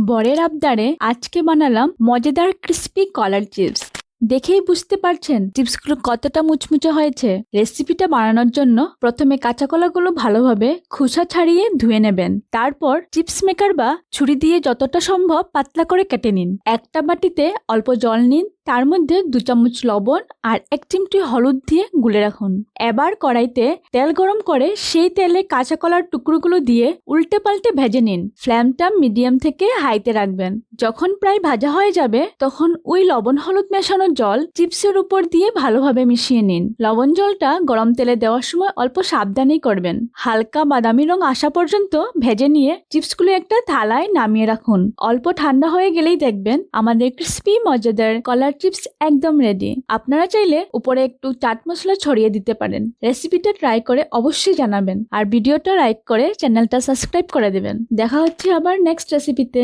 বরের আবদারে আজকে বানালাম মজাদার ক্রিস্পি কলার চিপস। দেখেই বুঝতে পারছেন চিপসগুলো কতটা মুচমুচে হয়েছে। রেসিপিটা বানানোর জন্য প্রথমে কাঁচা কলাগুলো ভালোভাবে খোসা ছাড়িয়ে ধুয়ে নেবেন। তারপর চিপস মেকার বা ছুরি দিয়ে যতটা সম্ভব পাতলা করে কেটে নিন। একটা বাটিতে অল্প জল নিন, তার মধ্যে 2 চামচ লবণ আর 1 চিমটি হলুদ দিয়ে গুলে রাখুন। এবার কড়াইতে তেল গরম করে সেই তেলে কাঁচা কলার টুকরোগুলো দিয়ে উল্টে পাল্টে ভেজে নিন। ফ্লেমটা মিডিয়াম থেকে হাইতে রাখবেন। যখন প্রায় ভাজা হয়ে যাবে তখন ওই লবণ হলুদ মেশানো জল চিপসের উপর দিয়ে ভালোভাবে মিশিয়ে নিন। লবণ জলটা গরম তেলে দেওয়ার সময় অল্প সাবধানেই করবেন। হালকা বাদামি রং আসা পর্যন্ত ভেজে নিয়ে চিপসগুলো একটা থালায় নামিয়ে রাখুন। অল্প ঠান্ডা হয়ে গেলেই দেখবেন আমাদের ক্রিস্পি মজাদার কলার চিপস একদম রেডি। আপনারা চাইলে উপরে একটু চাট মশলা ছড়িয়ে দিতে পারেন। রেসিপিটা ট্রাই করে অবশ্যই জানাবেন আর ভিডিওটা লাইক করে চ্যানেলটা সাবস্ক্রাইব করে দেবেন। দেখা হচ্ছে আবার নেক্সট রেসিপিতে।